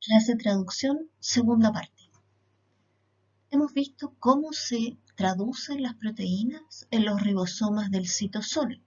Clase de traducción, segunda parte. Hemos visto cómo se traducen las proteínas en los ribosomas del citosol.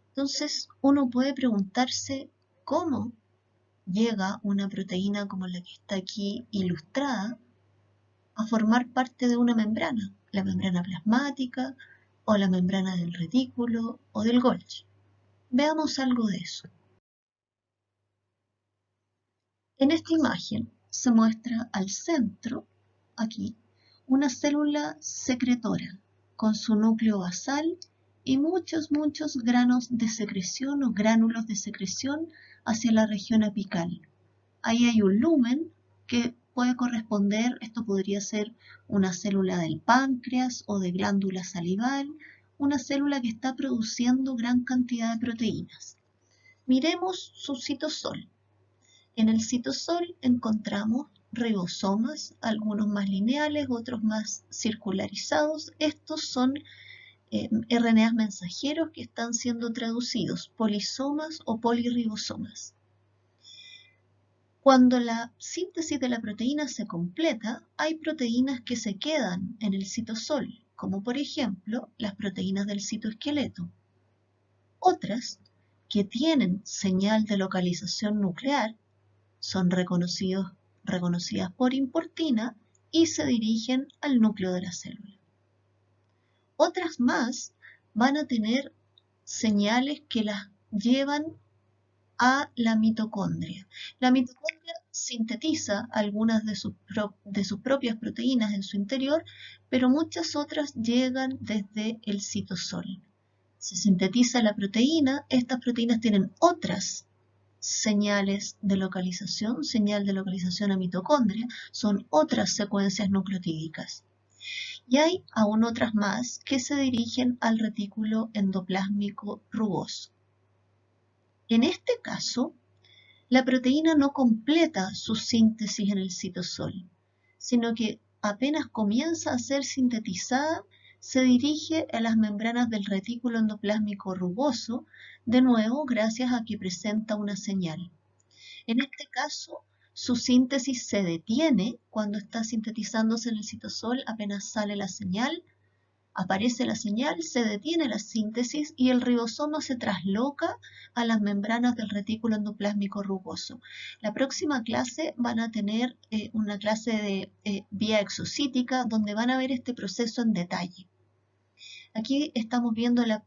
Entonces, uno puede preguntarse cómo llega una proteína como la que está aquí ilustrada a formar parte de una membrana, la membrana plasmática o la membrana del retículo o del Golgi. Veamos algo de eso. En esta imagen se muestra al centro, aquí, una célula secretora con su núcleo basal y muchos granos de secreción o gránulos de secreción hacia la región apical. Ahí hay un lumen que puede corresponder, esto podría ser una célula del páncreas o de glándula salival, una célula que está produciendo gran cantidad de proteínas. Miremos su citosol. En el citosol encontramos ribosomas, algunos más lineales, otros más circularizados. Estos son RNAs mensajeros que están siendo traducidos, polisomas o polirribosomas. Cuando la síntesis de la proteína se completa, hay proteínas que se quedan en el citosol, como por ejemplo las proteínas del citoesqueleto. Otras, que tienen señal de localización nuclear, son reconocidas por importina y se dirigen al núcleo de la célula. Otras más van a tener señales que las llevan a la mitocondria. La mitocondria sintetiza algunas de sus propias proteínas en su interior, pero muchas otras llegan desde el citosol. Se sintetiza la proteína, estas proteínas tienen otras señales de localización, señal de localización a mitocondria, son otras secuencias nucleotídicas. Y hay aún otras más que se dirigen al retículo endoplásmico rugoso. En este caso, la proteína no completa su síntesis en el citosol, sino que apenas comienza a ser sintetizada, se dirige a las membranas del retículo endoplásmico rugoso, de nuevo gracias a que presenta una señal. En este caso, su síntesis se detiene cuando está sintetizándose en el citosol, apenas sale la señal, aparece la señal, se detiene la síntesis y el ribosoma se trasloca a las membranas del retículo endoplásmico rugoso. La próxima clase van a tener una clase de vía exocítica donde van a ver este proceso en detalle. Aquí estamos viendo la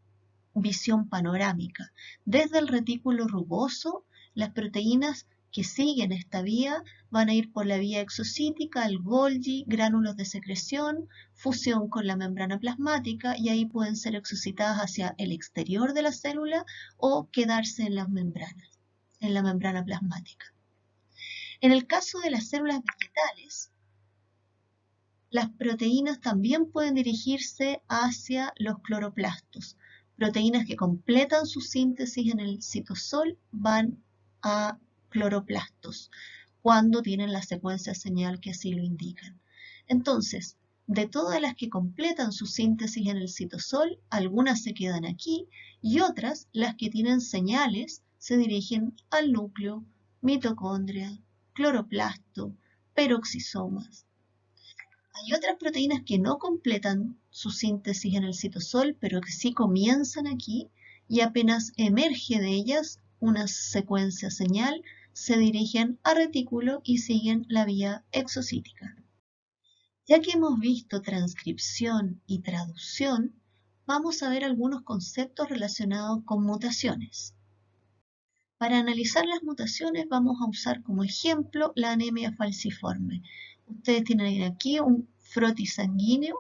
visión panorámica. Desde el retículo rugoso, las proteínas que siguen esta vía van a ir por la vía exocítica, al Golgi, gránulos de secreción, fusión con la membrana plasmática y ahí pueden ser exocitadas hacia el exterior de la célula o quedarse en las membranas, en la membrana plasmática. En el caso de las células vegetales, las proteínas también pueden dirigirse hacia los cloroplastos. Proteínas que completan su síntesis en el citosol van a cloroplastos cuando tienen la secuencia señal que así lo indican. Entonces, de todas las que completan su síntesis en el citosol, algunas se quedan aquí y otras, las que tienen señales, se dirigen al núcleo, mitocondria, cloroplasto, peroxisomas. Hay otras proteínas que no completan su síntesis en el citosol, pero que sí comienzan aquí y apenas emerge de ellas una secuencia señal, se dirigen a retículo y siguen la vía exocítica. Ya que hemos visto transcripción y traducción, vamos a ver algunos conceptos relacionados con mutaciones. Para analizar las mutaciones vamos a usar como ejemplo la anemia falciforme. Ustedes tienen aquí un frotis sanguíneo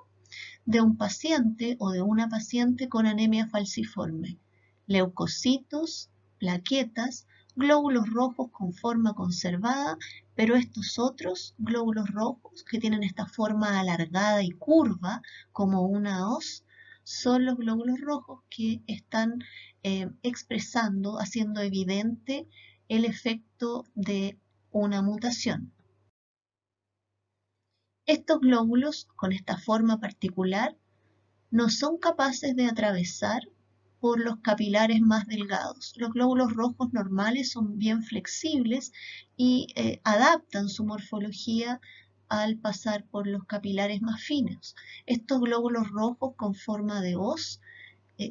de un paciente o de una paciente con anemia falciforme. Leucocitos, plaquetas, glóbulos rojos con forma conservada, pero estos otros glóbulos rojos que tienen esta forma alargada y curva como una hoz, son los glóbulos rojos que están expresando, haciendo evidente el efecto de una mutación. Estos glóbulos, con esta forma particular, no son capaces de atravesar por los capilares más delgados. Los glóbulos rojos normales son bien flexibles y adaptan su morfología al pasar por los capilares más finos. Estos glóbulos rojos con forma de hoz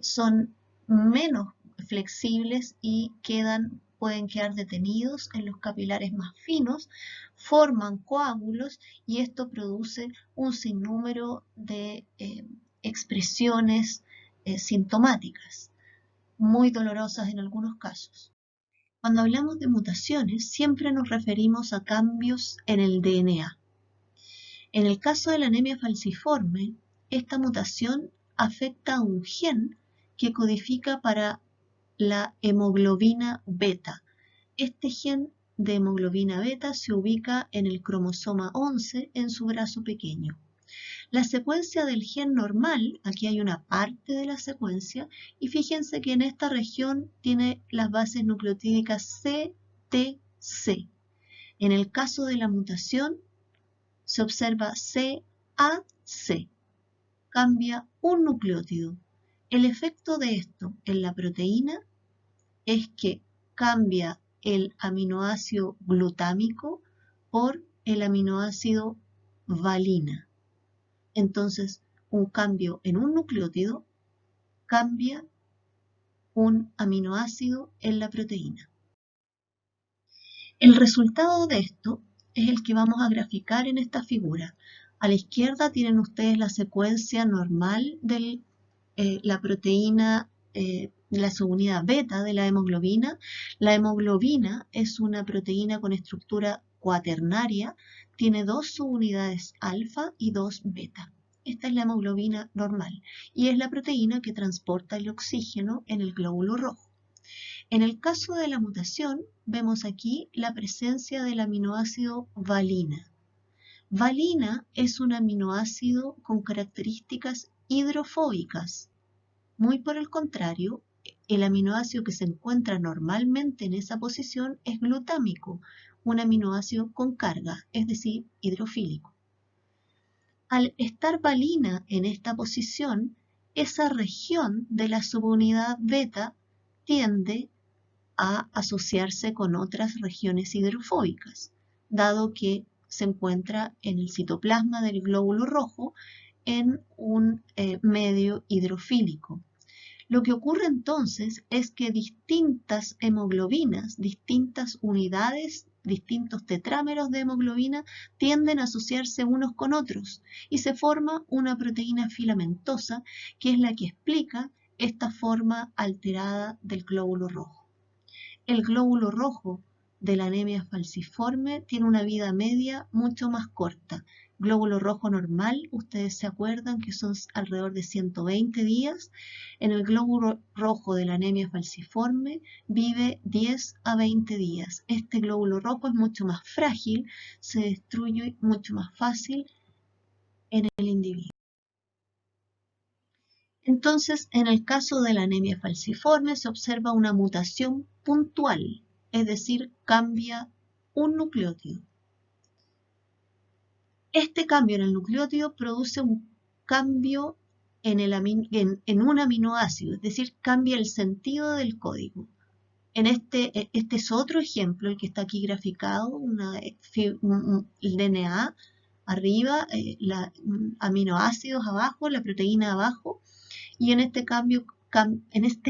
son menos flexibles y pueden quedar detenidos en los capilares más finos, forman coágulos y esto produce un sinnúmero de expresiones sintomáticas, muy dolorosas en algunos casos. Cuando hablamos de mutaciones, siempre nos referimos a cambios en el DNA. En el caso de la anemia falciforme, esta mutación afecta a un gen que codifica para la hemoglobina beta. Este gen de hemoglobina beta se ubica en el cromosoma 11 en su brazo pequeño. La secuencia del gen normal, aquí hay una parte de la secuencia, y fíjense que en esta región tiene las bases nucleotídicas C, T, C. En el caso de la mutación, se observa C, A, C. Cambia un nucleótido. El efecto de esto en la proteína es que cambia el aminoácido glutámico por el aminoácido valina. Entonces, un cambio en un nucleótido cambia un aminoácido en la proteína. El resultado de esto es el que vamos a graficar en esta figura. A la izquierda tienen ustedes la secuencia normal de la proteína, la subunidad beta de la hemoglobina. La hemoglobina es una proteína con estructura cuaternaria, tiene dos subunidades alfa y dos beta. Esta es la hemoglobina normal y es la proteína que transporta el oxígeno en el glóbulo rojo. En el caso de la mutación, vemos aquí la presencia del aminoácido valina. Valina es un aminoácido con características hidrofóbicas. Muy por el contrario, el aminoácido que se encuentra normalmente en esa posición es glutámico, un aminoácido con carga, es decir, hidrofílico. Al estar valina en esta posición, esa región de la subunidad beta tiende a asociarse con otras regiones hidrofóbicas, dado que se encuentra en el citoplasma del glóbulo rojo en un medio hidrofílico. Lo que ocurre entonces es que distintas hemoglobinas, distintas unidades, distintos tetrámeros de hemoglobina tienden a asociarse unos con otros y se forma una proteína filamentosa que es la que explica esta forma alterada del glóbulo rojo. El glóbulo rojo de la anemia falciforme tiene una vida media mucho más corta. Glóbulo rojo normal, ustedes se acuerdan que son alrededor de 120 días. En el glóbulo rojo de la anemia falciforme vive 10 a 20 días. Este glóbulo rojo es mucho más frágil, se destruye mucho más fácil en el individuo. Entonces, en el caso de la anemia falciforme se observa una mutación puntual, es decir, cambia un nucleótido. Este cambio en el nucleótido produce un cambio en un aminoácido, es decir, cambia el sentido del código. Este es otro ejemplo, el que está aquí graficado, el DNA arriba, aminoácidos abajo, la proteína abajo, y en este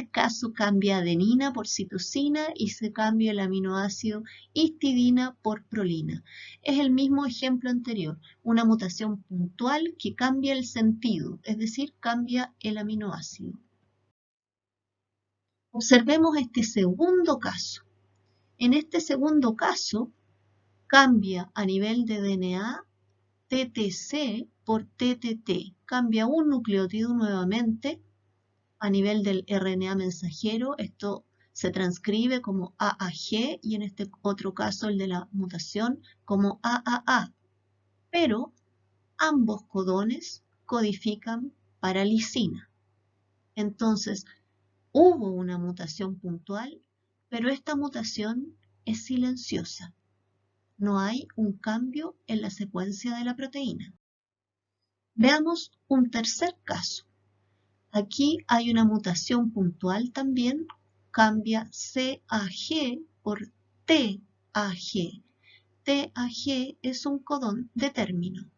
caso cambia adenina por citosina y se cambia el aminoácido histidina por prolina. Es el mismo ejemplo anterior, una mutación puntual que cambia el sentido, es decir, cambia el aminoácido. Observemos este segundo caso. En este segundo caso, cambia a nivel de DNA TTC por TTT. Cambia un nucleótido nuevamente a nivel del RNA mensajero. Esto se transcribe como AAG y en este otro caso, el de la mutación, como AAA. Pero ambos codones codifican para lisina. Entonces, hubo una mutación puntual, pero esta mutación es silenciosa. No hay un cambio en la secuencia de la proteína. Veamos un tercer caso. Aquí hay una mutación puntual también, cambia CAG por TAG. TAG es un codón de término.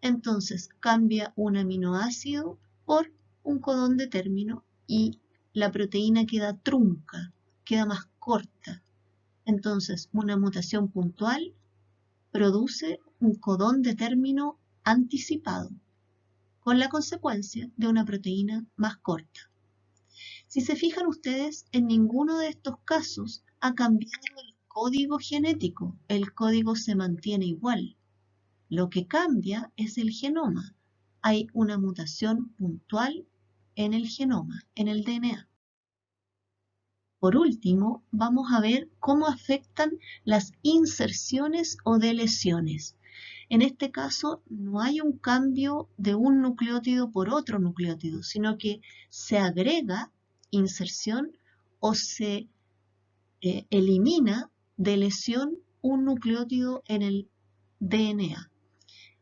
Entonces cambia un aminoácido por un codón de término y la proteína queda trunca, queda más corta. Entonces una mutación puntual produce un codón de término anticipado, con la consecuencia de una proteína más corta. Si se fijan ustedes, en ninguno de estos casos ha cambiado el código genético, el código se mantiene igual. Lo que cambia es el genoma. Hay una mutación puntual en el genoma, en el DNA. Por último, vamos a ver cómo afectan las inserciones o deleciones. En este caso, no hay un cambio de un nucleótido por otro nucleótido, sino que se agrega inserción o se elimina deleción un nucleótido en el DNA.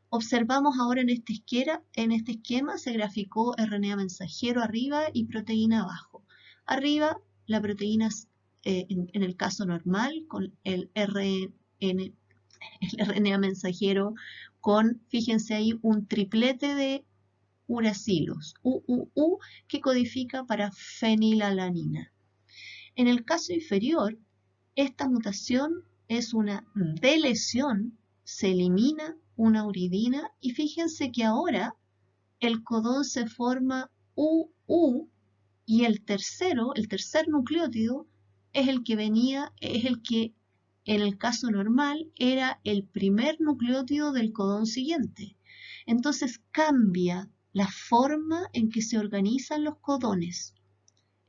Observamos ahora en este esquema se graficó RNA mensajero arriba y proteína abajo. Arriba la proteína en el caso normal con el RNA mensajero con, fíjense ahí, un triplete de uracilos, UUU, que codifica para fenilalanina. En el caso inferior, esta mutación es una delesión, se elimina una uridina y fíjense que ahora el codón se forma UU y el tercer nucleótido es el que en el caso normal era el primer nucleótido del codón siguiente. Entonces cambia la forma en que se organizan los codones.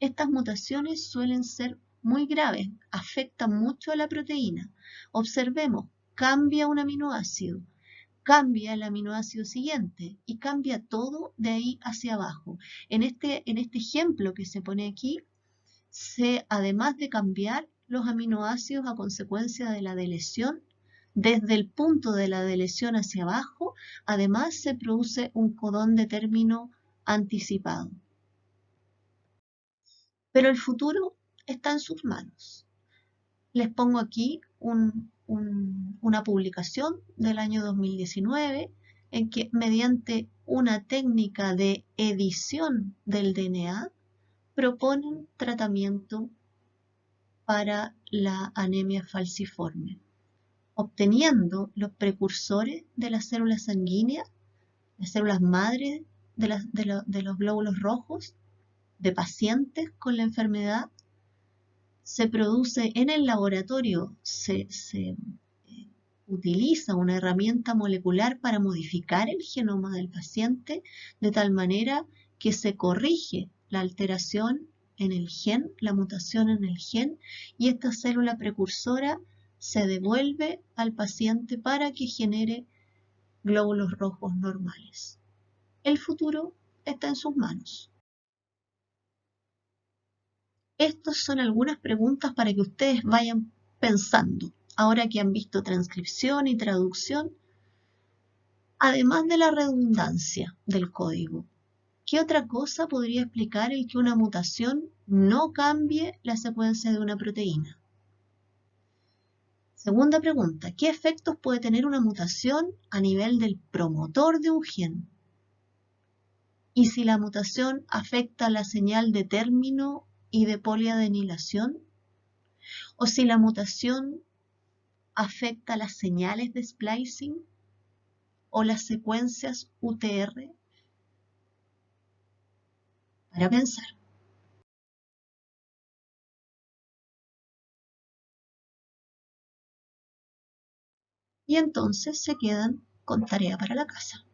Estas mutaciones suelen ser muy graves, afectan mucho a la proteína. Observemos, cambia un aminoácido, cambia el aminoácido siguiente y cambia todo de ahí hacia abajo. En este ejemplo que se pone aquí, además de cambiar los aminoácidos a consecuencia de la delesión, desde el punto de la delesión hacia abajo, además se produce un codón de término anticipado. Pero el futuro está en sus manos. Les pongo aquí una publicación del año 2019 en que mediante una técnica de edición del DNA proponen tratamiento para la anemia falciforme, obteniendo los precursores de las células sanguíneas, las células madres de los glóbulos rojos de pacientes con la enfermedad. Se produce en el laboratorio, se utiliza una herramienta molecular para modificar el genoma del paciente de tal manera que se corrige la alteración en el gen, la mutación en el gen, y esta célula precursora se devuelve al paciente para que genere glóbulos rojos normales. El futuro está en sus manos. Estas son algunas preguntas para que ustedes vayan pensando, ahora que han visto transcripción y traducción, además de la redundancia del código. ¿Qué otra cosa podría explicar el que una mutación no cambie la secuencia de una proteína? Segunda pregunta, ¿qué efectos puede tener una mutación a nivel del promotor de un gen? ¿Y si la mutación afecta la señal de término y de poliadenilación? ¿O si la mutación afecta las señales de splicing o las secuencias UTR? Para pensar. Y entonces se quedan con tarea para la casa.